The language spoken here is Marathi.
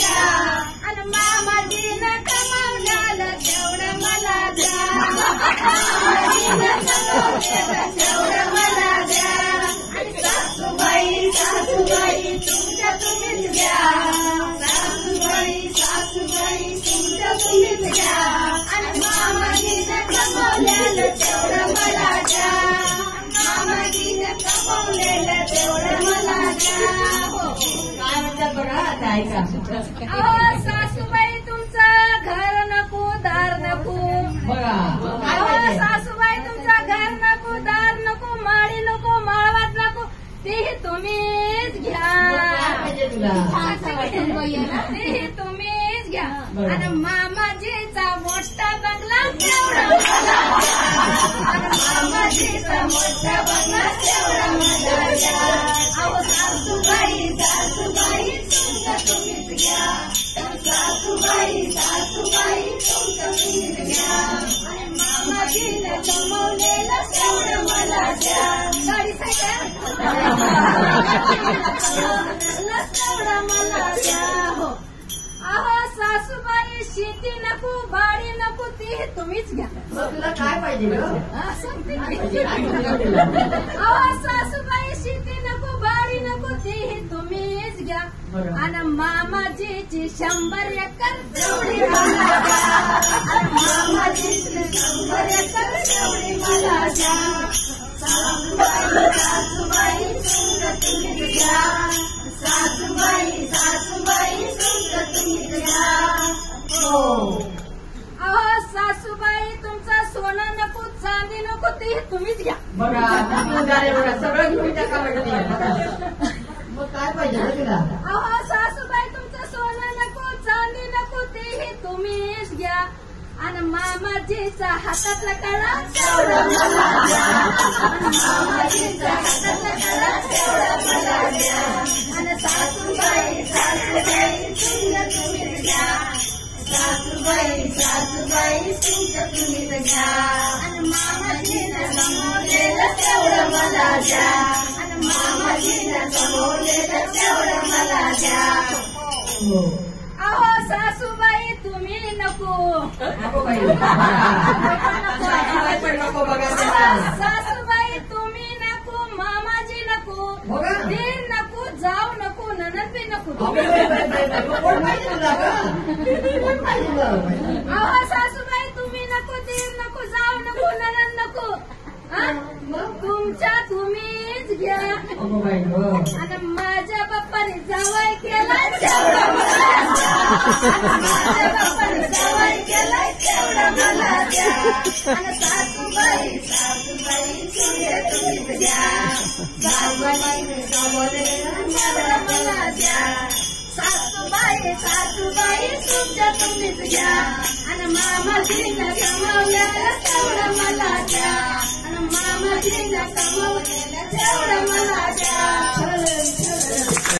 घ्या आणि मामाजीनं कमावल्याला तेवढं मला द्या मामाजीनं कमावल्याला तेवढं मला द्या आणि सासूबाई सासूबाई तुमच्या तुम्हीच घ्या सासूबाई सासूबाई तुमच्या तुम्हीच घ्या आणि मामाजीनं कमावल्याला तेवढं मला द्या मामाजीनं कमावलेलं तेवढं मला द्या काय म्हणतात बघा आता ऐका सासूबाई तुमचं घर नको दार नको बघा सासूबाई तुमचं घर नको दार नको माळी नको माळवात नको तेही तुम्हीच घ्या तुला तेही तुम्हीच घ्या आणि मामाजीचा मोठा बंगला तेवढा मामाजीचा मोठा बंगला तेवढा मला द्या अहो सासूबाई सासूबाई तुमचं तुम्हीच घ्या सासूबाई सासूबाई तुमचं तुम्हीच घ्या आणि मामाजीनं कमवलेलं तेवढं मला द्या गाडी तेवढं मला द्या हो अहो सासूबाई शेती नको बाडी नको ती तुम्हीच घ्या तुला काय पाहिजे अहो सासूबाई शेती नको बाडी नको ती तुम्हीच घ्या आणि मामाजीची 100 एकर तेवढी मला द्या मामाजीची 100 एकर तेवढी मला द्या सासूबाई सासूबाई तुमचं तुम्हीच घ्या सासूबाई सासूबाई तुमचं तुम्हीच घ्या हो अहो सासूबाई तुमचं सोनं नको चांदी नको ते तुम्हीच घ्या बघा बघा सगळं घेऊन टाका म्हणते मग काय पाहिजे तुला अहो सासूबाई तुमचं सोनं नको चांदी नको तेही तुम्हीच घ्या आणि मामाजीचा हातातला कळा तेवढा मला द्या मामाजीचा हातातला कळा तेवढा मला द्या आणि सासूबाई सासूबाई तुमचं तुम्हीच घ्या सासूबाई सासूबाई तुमचं तुम्हीच घ्या आणि मामाजीनं कमवलेलं तेवढं मला द्या आणि मामाजीनं कमवलेलं तेवढं मला द्या अहो सासूबाई तुम्ही नको सासूबाई तुम्ही नको मामाजी नको दीर नको जाऊ नको ननद बी नको अहो सासूबाई तुम्ही नको दीर नको जाऊ नको ननद नको तुमच्या तुम्हीच घ्या आणि माझ्या बाप्पाने जावाई केलाय तेवढा मला द्या माझ्या बाप्पाने जावाई केलाय तेवढा मला द्या आणि सासूबाई सासूबाई तुमच्या तुम्हीच घ्या सासूबाईने कमवलेलं तेवढा मला द्या सासूबाई सासूबाई तुमच्या तुम्हीच घ्या आणि मामाजीनं कमवलेलं तेवढं मला द्या आणि मामाजीनं कमवलेलं तेवढं मला द्या